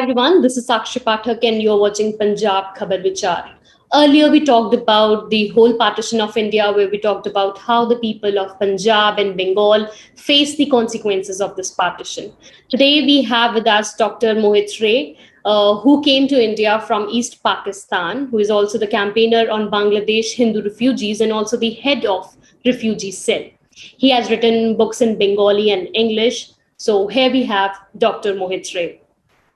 everyone, this is Sakshi Pathak and you're watching Punjab Khabar Vichar. Earlier, we talked about the whole partition of India, where we talked about how the people of Punjab and Bengal face the consequences of this partition. Today, we have with us Dr. Mohit Ray, who came to India from East Pakistan, who is also the campaigner on Bangladesh Hindu refugees and also the head of Refugee Cell. He has written books in Bengali and English. So, here we have Dr. Mohit Ray.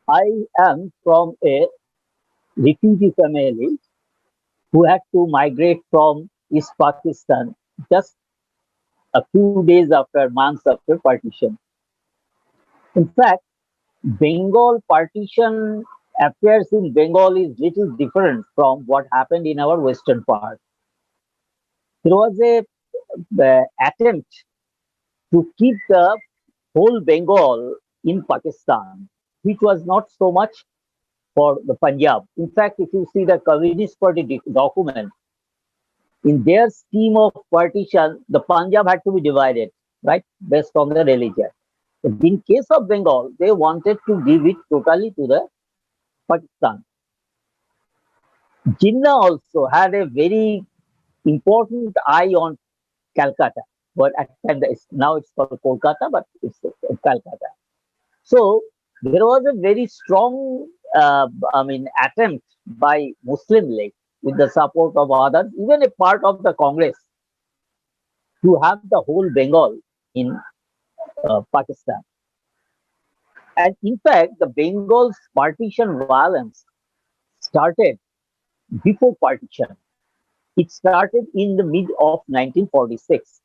I am from a refugee family who had to migrate from East Pakistan just a few days after, months after partition. In fact, Bengal partition affairs in Bengal is little different from what happened in our western part. There was a attempt to keep the whole Bengal in Pakistan, which was not so much for the Punjab. In fact, if you see the Communist Party document, in their scheme of partition, the Punjab had to be divided, right, based on the religion. But in case of Bengal, they wanted to give it totally to the Pakistan. Jinnah also had a very important eye on Calcutta, but now it's called Kolkata, but it's Calcutta. So there was a very strong, attempt by Muslim League with the support of others, even a part of the Congress, to have the whole Bengal in Pakistan. And in fact, the Bengal's partition violence started before partition. It started in the mid of 1946.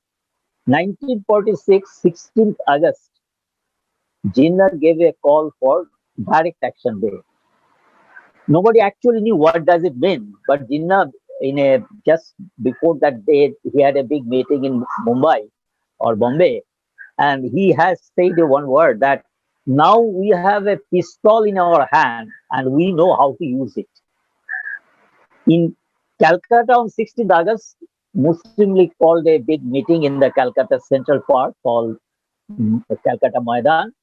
1946, 16th August, Jinnah gave a call for direct action day. Nobody actually knew what does it mean, but Jinnah, just before that day, he had a big meeting in Mumbai or Bombay, and he has said one word that now we have a pistol in our hand and we know how to use it. In Calcutta on 16th August, Muslim League called a big meeting in the Calcutta Central Park called the Calcutta Maidan.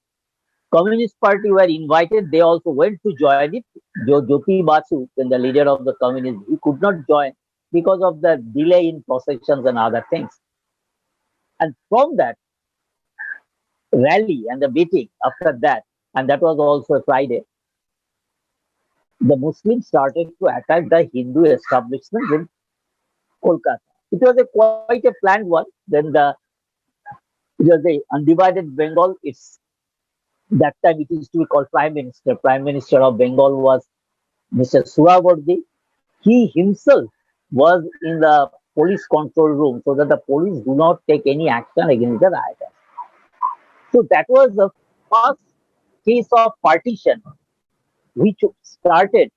Communist Party were invited. They also went to join it. Jyoti Basu, then the leader of the communists, he could not join because of the delay in processions and other things. And from that rally and the meeting after that, and that was also a Friday, the Muslims started to attack the Hindu establishments in Kolkata. It was quite a planned one. Then it was the undivided Bengal. That time it used to be called Prime Minister. Prime Minister of Bengal was Mr. Surawardi. He himself was in the police control room so that the police do not take any action against the rioters. So that was the first case of partition which started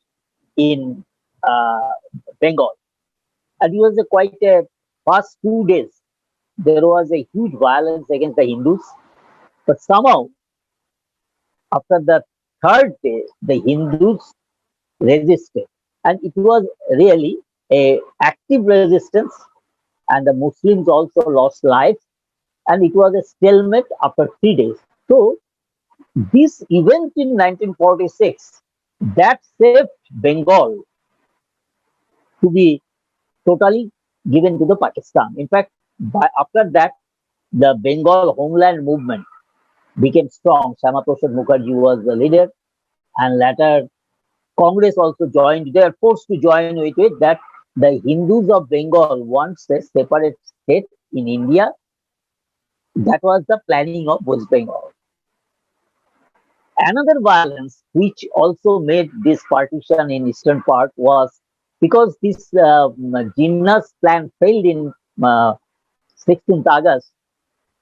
in Bengal. And it was quite a past 2 days. There was a huge violence against the Hindus. But somehow, after the third day, the Hindus resisted. And it was really a active resistance. And the Muslims also lost lives. And it was a stalemate after 3 days. So this event in 1946, that saved Bengal to be totally given to the Pakistan. In fact, after that, the Bengal homeland movement became strong. Shama Prasad Mukherjee was the leader, and later Congress also joined. They are forced to join with it that the Hindus of Bengal want a separate state in India. That was the planning of West Bengal. Another violence which also made this partition in eastern part was because this Jinnah's plan failed in 16th August.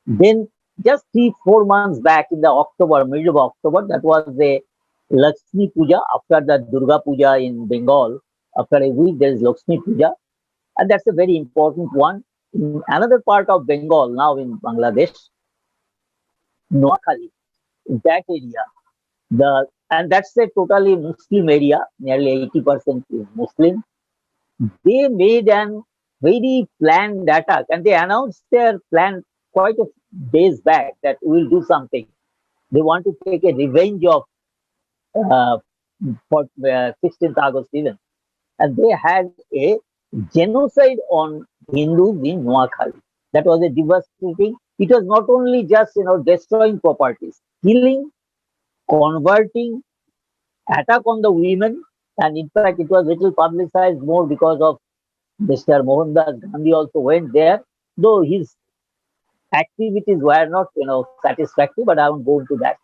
Then just 3-4 months back in the October, middle of October, that was the Lakshmi Puja after the Durga Puja in Bengal. After a week, there is Lakshmi Puja, and that's a very important one. In another part of Bengal, now in Bangladesh, Noakhali, in that area, and that's a totally Muslim area, nearly 80% is Muslim. They made an very planned attack, and they announced their plan quite a days back that we will do something. They want to take a revenge of for 16th August even, and they had a genocide on Hindus in Noakhali. That was a devastating. It was not only just destroying properties, killing, converting, attack on the women, and in fact it was little publicized more because of Mr. Mohandas Gandhi also went there, though his activities were not satisfactory. But I won't go into that.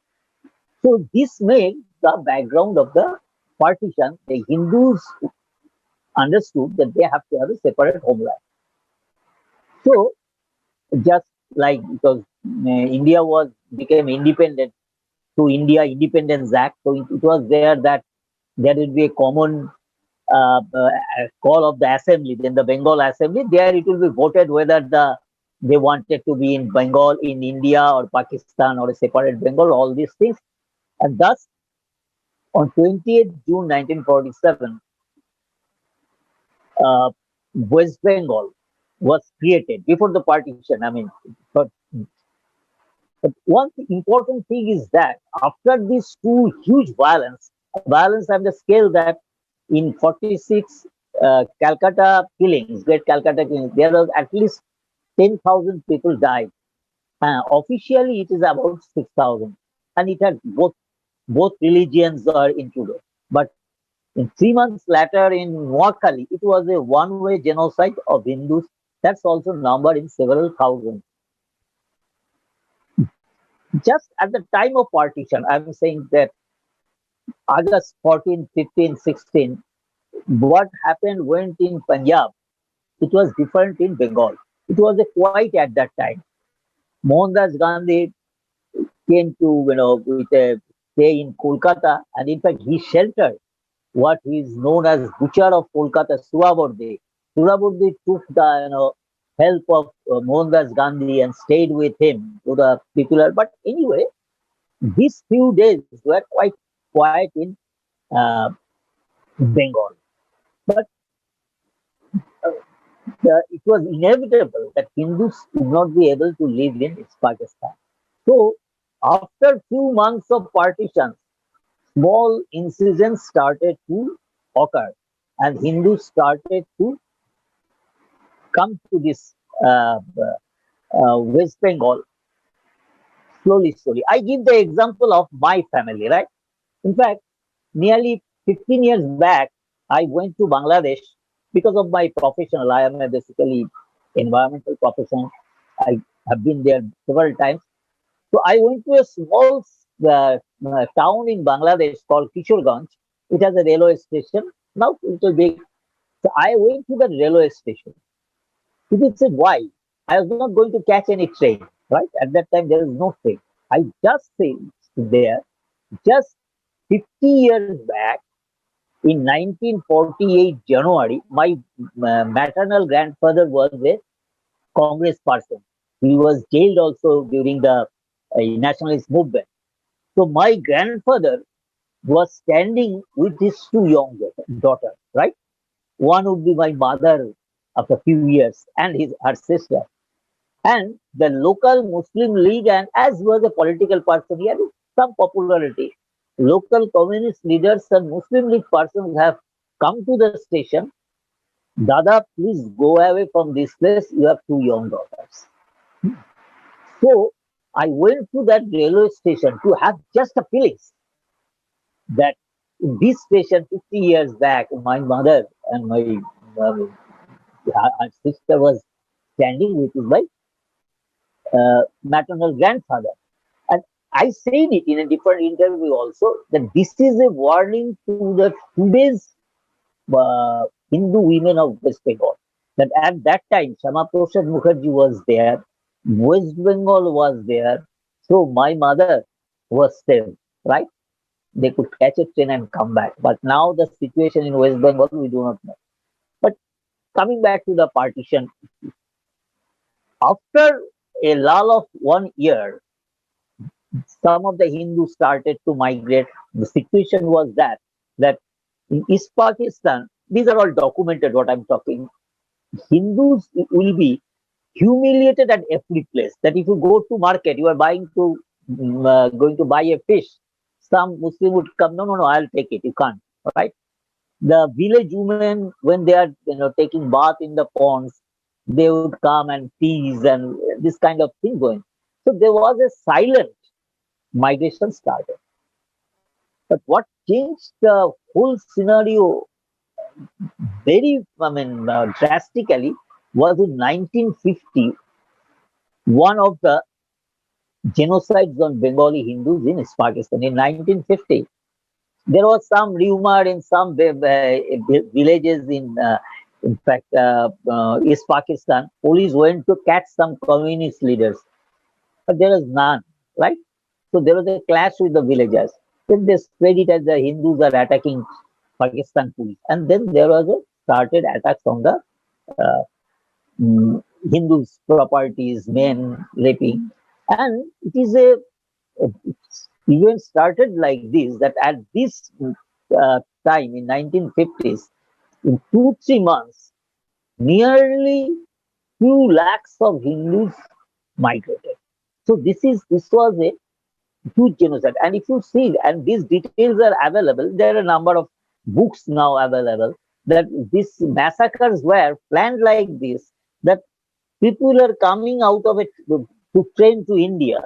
So this made the background of the partition. The Hindus understood that they have to have a separate homeland. So just like because India was became independent through India Independence Act, so it was there that there will be a common call of the assembly. Then the Bengal assembly, there it will be voted whether they wanted to be in Bengal, in India or Pakistan or a separate Bengal, all these things. And thus on 20th June 1947, uh, West Bengal was created before the partition. I mean, but, but one important thing is that after these two huge violence on the scale that in 46 Calcutta killings, Great Calcutta killings, there was at least 10,000 people died. Officially, it is about 6,000, and it had both religions are included. But in 3 months later, in Noakhali, it was a one-way genocide of Hindus. That's also numbered in several thousand. Just at the time of partition, I'm saying that August 14, 15, 16, what happened went in Punjab. It was different in Bengal. It was a quiet at that time. Mohandas Gandhi came to, with a stay in Kolkata, and in fact, he sheltered what is known as Butcher of Kolkata, Surabardi. Surabardi took the, help of Mohandas Gandhi and stayed with him to the particular. But anyway, these few days were quite quiet in uh, Bengal. But it was inevitable that Hindus would not be able to live in Pakistan. So, after few months of partition, small incisions started to occur, and Hindus started to come to this West Bengal slowly, slowly. I give the example of my family, right? In fact, nearly 15 years back, I went to Bangladesh because of my professional. I am a basically environmental professional. I have been there several times. So I went to a small town in Bangladesh called Kishorganj. It has a railway station. Now it will be. So I went to the railway station. People said, why? I was not going to catch any train, right? At that time, there is no train. I just stayed there. Just 50 years back, in 1948 January, my maternal grandfather was a Congress person. He was jailed also during the nationalist movement. So my grandfather was standing with his two young daughters, right? One would be my mother of a few years and her sister. And the local Muslim League, and as he was a political person, he had some popularity. Local communist leaders and Muslim League persons have come to the station. Dada, please go away from this place. You have two young daughters. So I went to that railway station to have just a feeling that in this station 50 years back, my mother and my her sister was standing with my maternal grandfather. And I said it in a different interview also that this is a warning to the today's Hindu women of West Bengal. That at that time, Shama Prasad Mukherjee was there, West Bengal was there, so my mother was saved, right? They could catch a train and come back. But now the situation in West Bengal, we do not know. But coming back to the partition, after a lull of 1 year, some of the Hindus started to migrate. The situation was that in East Pakistan, these are all documented. What I'm talking, Hindus will be humiliated at every place. That if you go to market, you are going to buy a fish. some Muslim would come, no, no, no, I'll take it. You can't, right? The village women, when they are taking bath in the ponds, they would come and tease and this kind of thing going. So there was a silent migration started. But what changed the whole scenario very, drastically was in 1950, one of the genocides on Bengali Hindus in East Pakistan. In 1950, there was some rumor in some villages in fact, East Pakistan, police went to catch some communist leaders, but there was none, right? So there was a clash with the villagers. Then they spread it as the Hindus are attacking Pakistan police, and then there was a started attacks on the uh, Hindus' properties, men raping, and it is a event started like this that at this time in 1950s, in 2 3 months, nearly 2 lakhs of Hindus migrated. So this was a huge genocide. And if you see, and these details are available, there are a number of books now available that these massacres were planned like this, that people are coming out of it to train to India.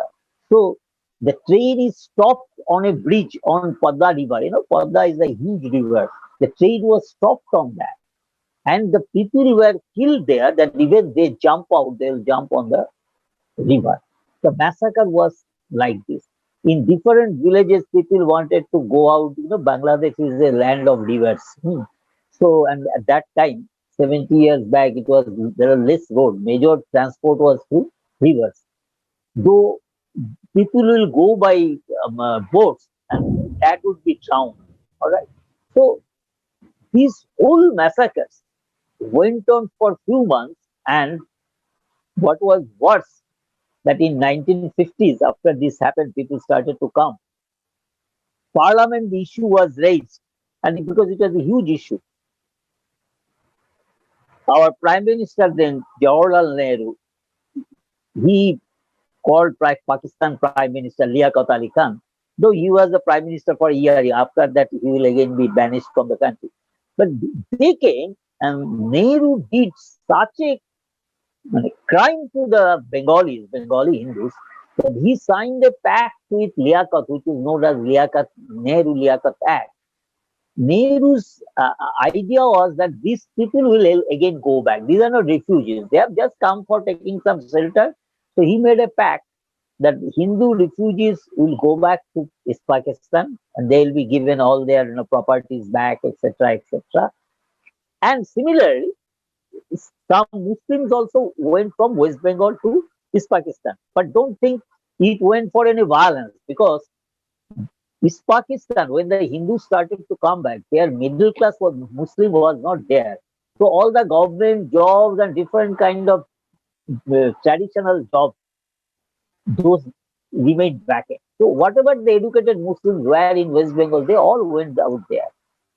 So the train is stopped on a bridge on Padma River. Padma is a huge river. The train was stopped on that. And the people were killed there, that even they jump out, they'll jump on the river. The massacre was like this. In different villages, people wanted to go out. Bangladesh is a land of rivers. So, and at that time, 70 years back, there was less road. Major transport was through rivers. Though people will go by boats, and that would be drowned. All right. So these whole massacres went on for few months, and what was worse, that in 1950s, after this happened, people started to come. Parliament issue was raised, and because it was a huge issue, our Prime Minister then, Jawaharlal Nehru, he called Pakistan Prime Minister Liaquat Ali Khan, though he was the Prime Minister for a year. After that, he will again be banished from the country. But they came, and Nehru did such a crime to the Bengali Hindus, that he signed a pact with Liaquat, which is known as Nehru Liaquat Act. Nehru's idea was that these people will again go back. These are not refugees. They have just come for taking some shelter. So he made a pact that Hindu refugees will go back to East Pakistan, and they will be given all their properties back, etc., etc. And similarly, some Muslims also went from West Bengal to East Pakistan. But don't think it went for any violence, because East Pakistan, when the Hindus started to come back, their middle class was Muslim was not there. So all the government jobs and different kind of traditional jobs, those remained vacant. So whatever the educated Muslims were in West Bengal, they all went out there.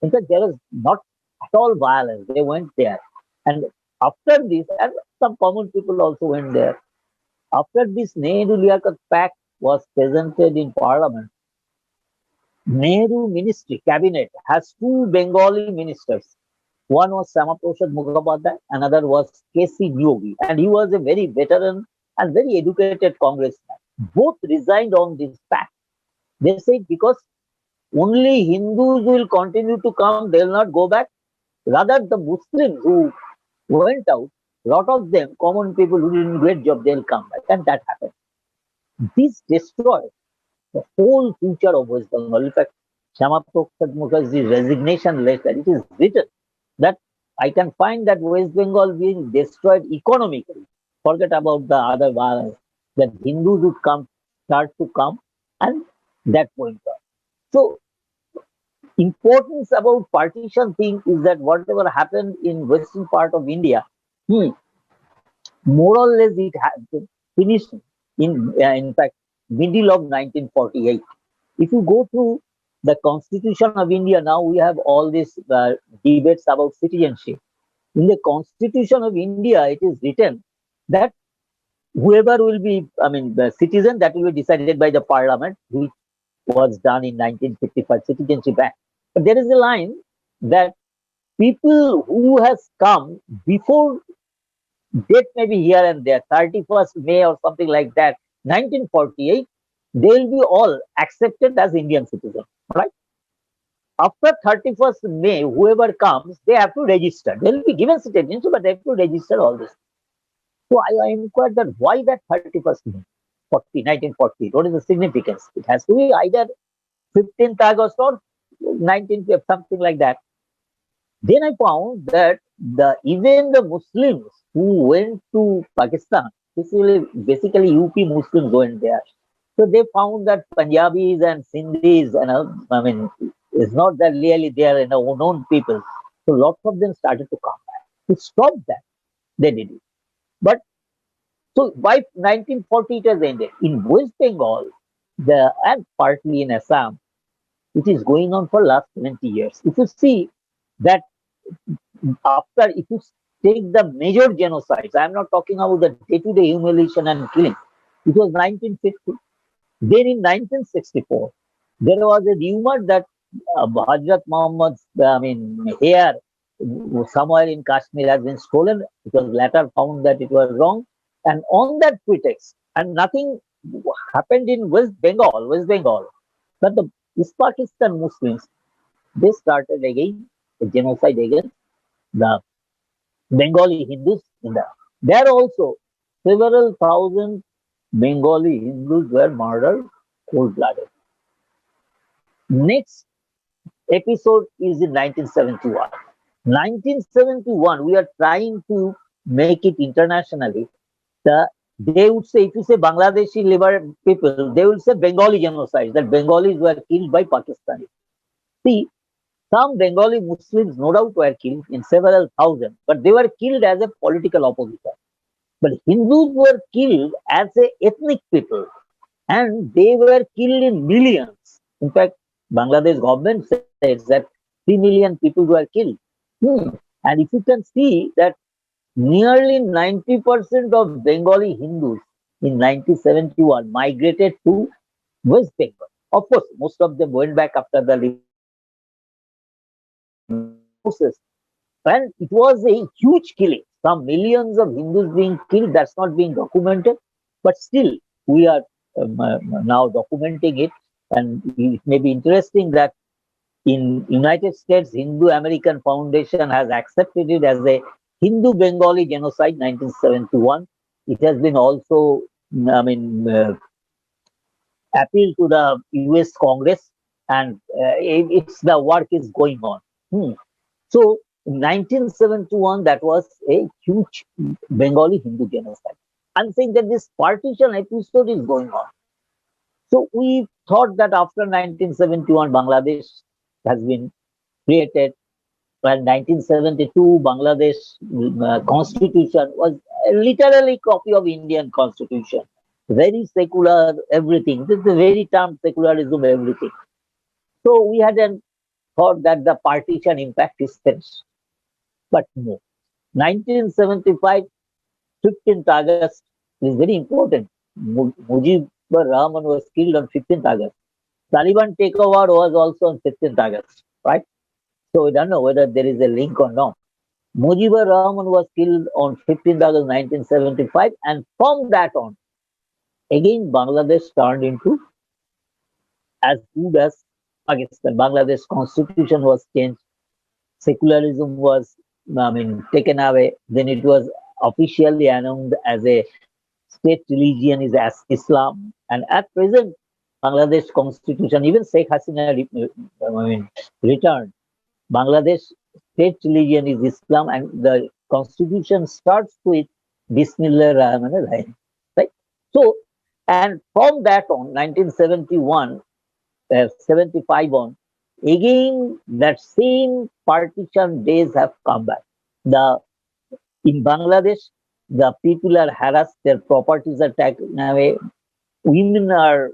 In fact, there was not at all violence. They went there. And after this, and some common people also went there. After this Nehru Liaquat Pact was presented in Parliament, Nehru Ministry Cabinet has two Bengali ministers. One was Samaprasad Mukhopadhyay, another was K.C. Nyogi, and he was a very veteran and very educated congressman. Both resigned on this pact. They said because only Hindus will continue to come, they will not go back. Rather, the Muslims who went out, lot of them, common people who didn't get job, they'll come back, and that happened. This destroyed the whole future of West Bengal. In fact, Shama Prasad Mukherjee's resignation letter, it is written that I can find that West Bengal being destroyed economically. Forget about the other violence, that Hindus would start to come, and that went on. So, importance about partition thing is that whatever happened in western part of India, more or less it finished in fact, middle of 1948. If you go through the Constitution of India, now we have all these debates about citizenship. In the Constitution of India, it is written that whoever will be, the citizen, that will be decided by the Parliament, which was done in 1955 Citizenship Act. But there is a line that people who has come before date, maybe here and there, 31st May or something like that, 1948, they will be all accepted as Indian citizens, right? After 31st May, whoever comes, they have to register. They will be given citizenship, but they have to register all this. So I inquired that why that 31st May, 1940? What is the significance? It has to be either 15th August or 19th, something like that. Then I found that even the Muslims who went to Pakistan, basically UP Muslims went there. So they found that Punjabis and Sindhis, I mean, it's not that really they are unknown people. So lots of them started to come back. To stop that, they did it. But so by 1940 it has ended. In West Bengal, and partly in Assam, it is going on for last 20 years. If you see that after, if you take the major genocides, I am not talking about the day-to-day humiliation and killing. It was 1950. Then in 1964, there was a rumor that Hazrat Muhammad's, hair somewhere in Kashmir has been stolen. It was later found that it was wrong. And on that pretext, and nothing happened in West Bengal, but the East Pakistan Muslims, they started again a genocide against the Bengali Hindus in the. There also, several thousand Bengali Hindus were murdered cold-blooded. Next episode is in 1971. 1971, we are trying to make it internationally. They would say, if you say Bangladeshi liber people, they will say Bengali genocide, that Bengalis were killed by Pakistanis. See, some Bengali Muslims, no doubt, were killed in several thousand, but they were killed as a political opposition. But Hindus were killed as a ethnic people, and they were killed in millions. In fact, Bangladesh government says that 3 million people were killed. And if you can see that nearly 90% of Bengali Hindus in 1971 migrated to West Bengal. Of course, most of them went back after the process. And it was a huge killing. Some millions of Hindus being killed, that's not being documented. But still, we are now documenting it. And it may be interesting that in United States, Hindu American Foundation has accepted it as a Hindu Bengali Genocide 1971. It has been also, appealed to the US Congress, and it's the work is going on. So, in 1971, that was a huge Bengali Hindu genocide. I'm saying that this partition episode is going on. So, we thought that after 1971, Bangladesh has been created. And 1972, Bangladesh constitution was literally copy of Indian constitution. Very secular, everything. This is the very term secularism, everything. So we hadn't thought that the partition impact is finished. But no. 1975, 15th August is very important. Mujibur Rahman was killed on 15th August. Taliban takeover was also on 15th August, right? So we don't know whether there is a link or not. Mujibur Rahman was killed on 15th August 1975, and from that on, again Bangladesh turned into as good as Pakistan. Bangladesh constitution was changed, secularism was, taken away. Then it was officially announced as a state religion is as Islam, and at present, Bangladesh constitution, even Sheikh Hasina returned. Bangladesh state religion is Islam, and the constitution starts with Bismillah Rahman Rahim. Right? So, and from that on, 1971, 75 on, again that same partition days have come back. In Bangladesh, the people are harassed, their properties are taken away, women are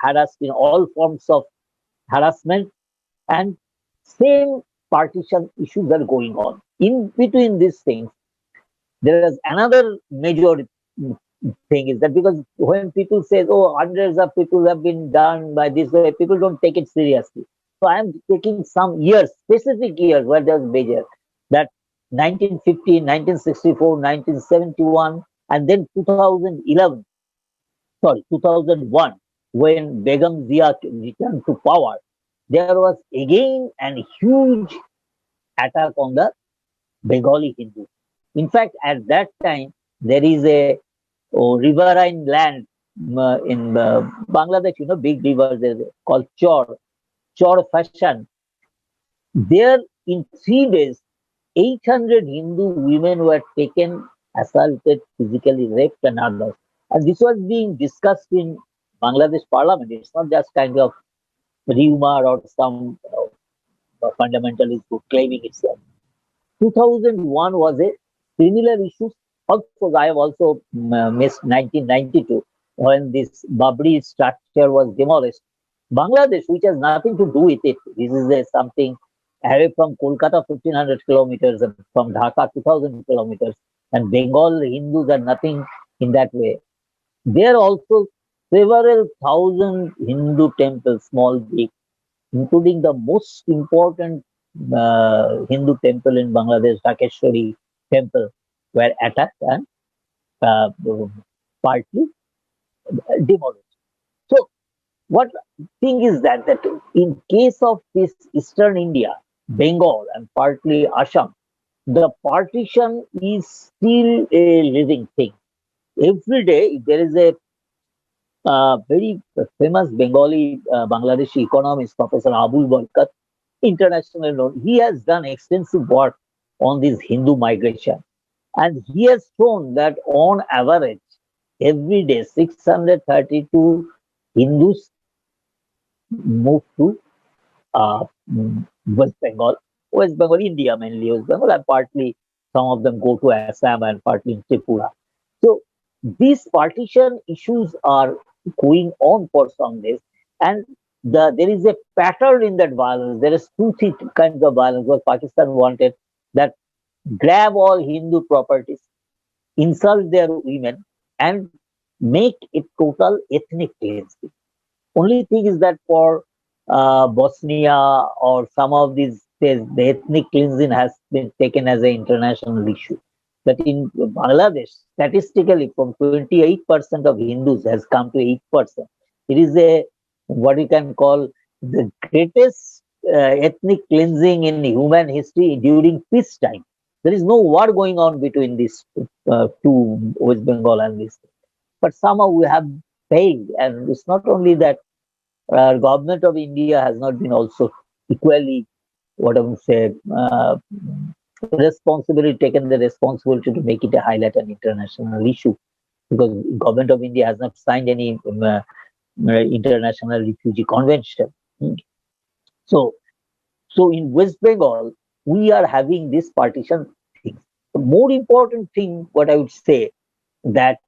harassed in all forms of harassment, and same partition issues are going on. In between these things, there is another major thing is that because when people say, oh, hundreds of people have been done by this way, people don't take it seriously. So I am taking some years, specific years where there's major, that 1950, 1964, 1971, and then 2011, sorry, 2001, when Begum Zia returned to power, there was again a huge attack on the Bengali Hindus. In fact, at that time, there is a riverine land in Bangladesh, big rivers called Chor Fashion. There, in 3 days, 800 Hindu women were taken, assaulted, physically raped, and others. And this was being discussed in Bangladesh Parliament. It's not just kind of rumor or some fundamentalist group claiming itself. 2001 was a similar issue. Also, I have also missed 1992 when this Babri structure was demolished. Bangladesh, which has nothing to do with it, this is something away from Kolkata, 1500 kilometers, and from Dhaka, 2000 kilometers, and Bengal Hindus are nothing in that way. There are also several thousand Hindu temples, small, big, including the most important Hindu temple in Bangladesh, Dhakeshwari temple, were attacked and uh, partly demolished. So, what thing is that in case of this Eastern India, Bengal, and partly Assam, the partition is still a living thing. Every day, there is a very famous Bengali Bangladeshi economist, Professor Abul Barkat, internationally known. He has done extensive work on this Hindu migration. And he has shown that on average, every day 632 Hindus move to uh, West Bengal, India mainly, West Bengal, and partly some of them go to Assam and partly in Tripura. So these partition issues are going on for some days, and there is a pattern in that violence. There is two kinds of violence. What Pakistan wanted, that grab all Hindu properties, insult their women, and make it total ethnic cleansing. Only thing is that for Bosnia or some of these states, the ethnic cleansing has been taken as an international issue. But in Bangladesh, statistically, from 28% of Hindus has come to 8%. It is a what you can call the greatest ethnic cleansing in human history during peacetime. There is no war going on between these two, West Bengal and this. But somehow we have failed, and it's not only that government of India has not been also equally, what I would say, responsibility taken the responsibility to make it a highlight an international issue, because government of India has not signed any international refugee convention. Mm. So, so in West Bengal, we are having this partition thing. The more important thing, what I would say, that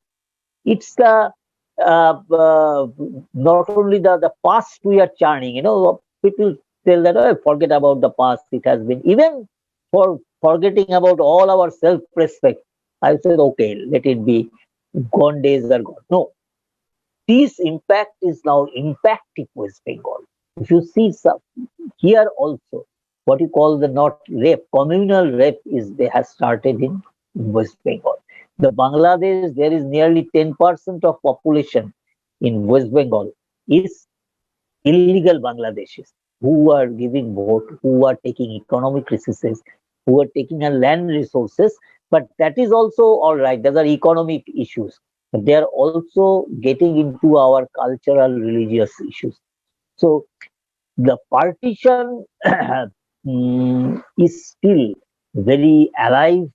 it's the not only the past we are churning. People tell that, oh, forget about the past. It has been, even for forgetting about all our self-respect. I said, okay, let it be. Gone days are gone. No, this impact is now impacting West Bengal. If you see some here also, what you call the not rape, communal rape is they have started in West Bengal. The Bangladesh, there is nearly 10% of population in West Bengal is illegal Bangladeshis who are giving vote, who are taking economic resources, who are taking a land resources. But that is also all right. Those are economic issues. But they are also getting into our cultural, religious issues. So the partition is still very alive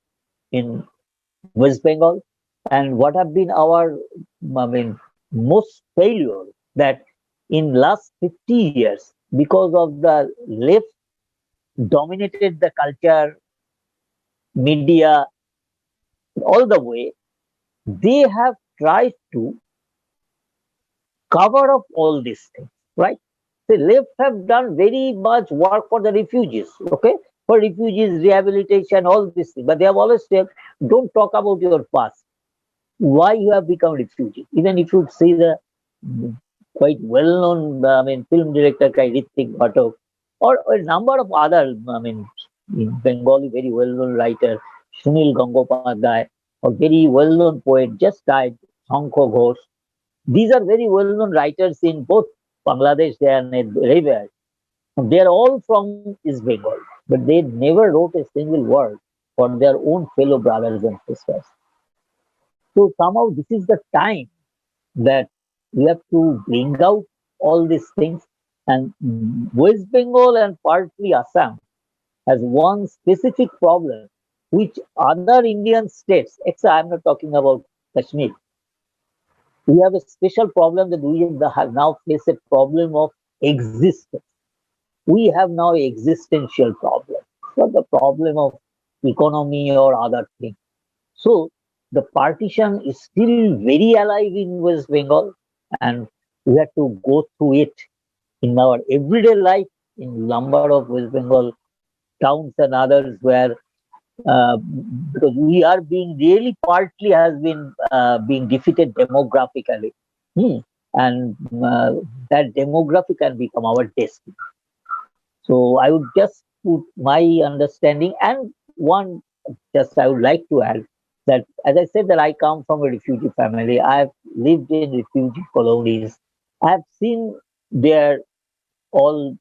in West Bengal. And what have been our, I mean, most failure, that in last 50 years, because of the left dominated the culture, media, all the way, they have tried to cover up all these things, right? The left have done very much work for the refugees, okay? For refugees, rehabilitation, all this thing. But they have always said, don't talk about your past. why you have become refugee. Even if you see the quite well-known, film director like Ritik Ghatak, or a number of other, in Bengali, very well-known writer, Sunil Gangopadhyay, a very well-known poet, just died, Shankho Ghosh. These are very well-known writers in both Bangladesh and everywhere. They are all from East Bengal, but they never wrote a single word for their own fellow brothers and sisters. So somehow this is the time that we have to bring out all these things. And West Bengal and partly Assam has one specific problem, which other Indian states, except I'm not talking about Kashmir, we have a special problem that we have now face a problem of existence. We have now an existential problem, not the problem of economy or other things. So the partition is still very alive in West Bengal, and we have to go through it in our everyday life in number of West Bengal towns and others where uh, because we are being really partly has been being defeated demographically. Hmm. And that demographic can become our destiny. So I would just put my understanding and one just I would like to add that as I said that I come from a refugee family. I've lived in refugee colonies. I've seen their all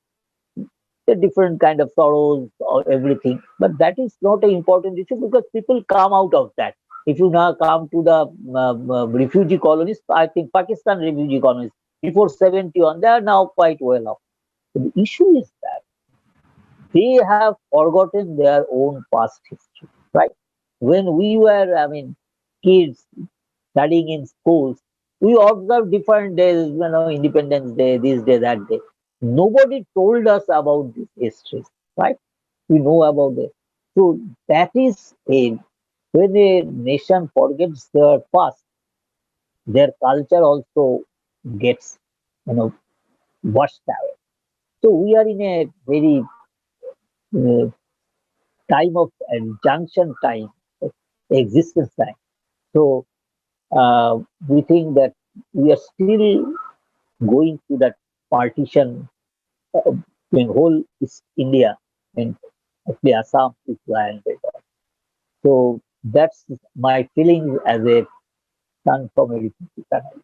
the different kind of sorrows or everything. But that is not an important issue because people come out of that. If you now come to the refugee colonies, I think Pakistan refugee colonies before 71, they are now quite well off. The issue is that they have forgotten their own past history, right? When we were, kids studying in schools, we observed different days, Independence Day, this day, that day. Nobody told us about these histories, right? We know about it. So that is when a nation forgets their past, their culture also gets, you know, washed away. So we are in a very uh, time of junction time, existence time. So we think that we are still going through that partition uh, in whole East India and actually Assam, Tripura and Bengal. So that's my feeling as a son from a refugee family.